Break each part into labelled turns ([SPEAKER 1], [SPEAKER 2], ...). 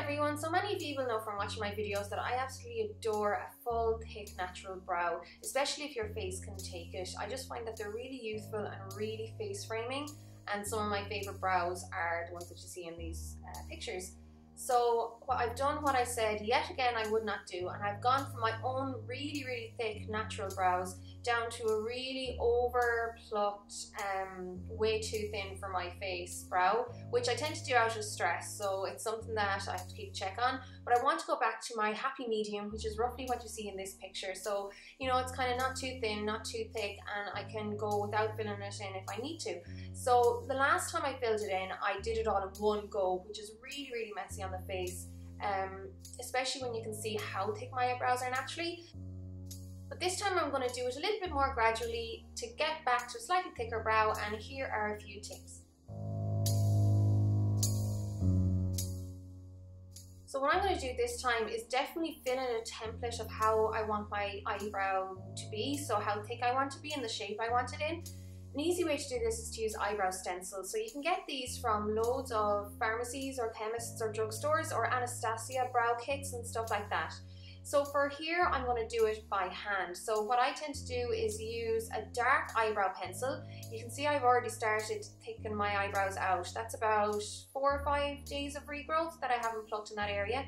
[SPEAKER 1] everyone, so many of you will know from watching my videos that I absolutely adore a full, thick, natural brow, especially if your face can take it. I just find that they're really youthful and really face framing, and some of my favourite brows are the ones that you see in these pictures. So what I've done, what I said yet again I would not do, and I've gone from my own really thick natural brows down to a really over plucked, way too thin for my face brow, which I tend to do out of stress, so it's something that I have to keep a check on. But I want to go back to my happy medium, which is roughly what you see in this picture. So, you know, it's kind of not too thin, not too thick, and I can go without filling it in if I need to. So the last time I filled it in, I did it all in one go, which is really messy on the face, especially when you can see how thick my eyebrows are naturally. But this time I'm going to do it a little bit more gradually to get back to a slightly thicker brow, and here are a few tips. So what I'm going to do this time is definitely fill in a template of how I want my eyebrow to be, so how thick I want to be and the shape I want it in. An easy way to do this is to use eyebrow stencils. So you can get these from loads of pharmacies or chemists or drugstores, or Anastasia brow kits and stuff like that. So for here, I'm going to do it by hand. So what I tend to do is use a dark eyebrow pencil. You can see I've already started thickening my eyebrows out. That's about 4 or 5 days of regrowth that I haven't plucked in that area.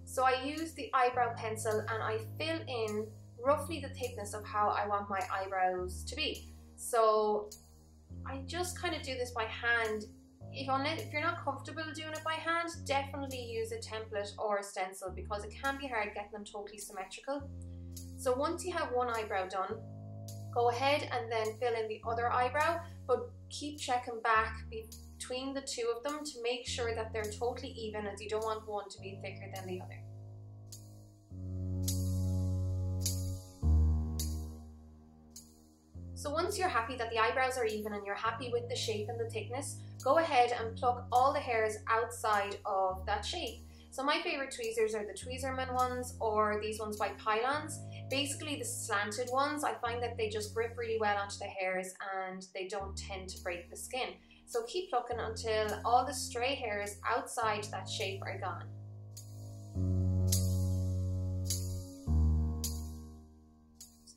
[SPEAKER 1] So I use the eyebrow pencil and I fill in roughly the thickness of how I want my eyebrows to be. So I just kind of do this by hand. If you're not comfortable doing it by hand, definitely use a template or a stencil, because it can be hard getting them totally symmetrical. So once you have one eyebrow done, go ahead and then fill in the other eyebrow, but keep checking back between the two of them to make sure that they're totally even, as you don't want one to be thicker than the other. So once you're happy that the eyebrows are even and you're happy with the shape and the thickness, go ahead and pluck all the hairs outside of that shape. So my favourite tweezers are the Tweezerman ones, or these ones by Pylons. Basically the slanted ones, I find that they just grip really well onto the hairs and they don't tend to break the skin. So keep plucking until all the stray hairs outside that shape are gone.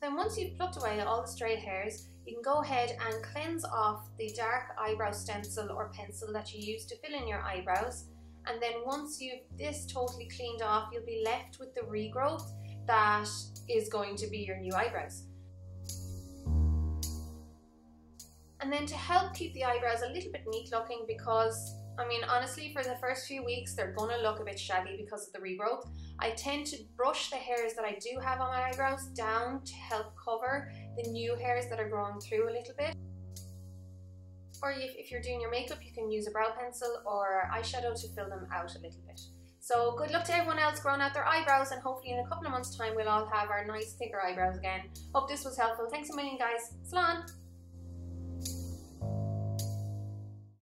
[SPEAKER 1] Then once you've plucked away all the stray hairs, you can go ahead and cleanse off the dark eyebrow stencil or pencil that you used to fill in your eyebrows. And then once you've this totally cleaned off, you'll be left with the regrowth that is going to be your new eyebrows. And then to help keep the eyebrows a little bit neat looking, because I mean honestly for the first few weeks they're going to look a bit shaggy because of the regrowth, I tend to brush the hairs that I do have on my eyebrows down to help cover the new hairs that are growing through a little bit. Or if you're doing your makeup, you can use a brow pencil or eyeshadow to fill them out a little bit. So good luck to everyone else growing out their eyebrows, and hopefully in a couple of months time we'll all have our nice thicker eyebrows again. Hope this was helpful. Thanks a million guys. Slán!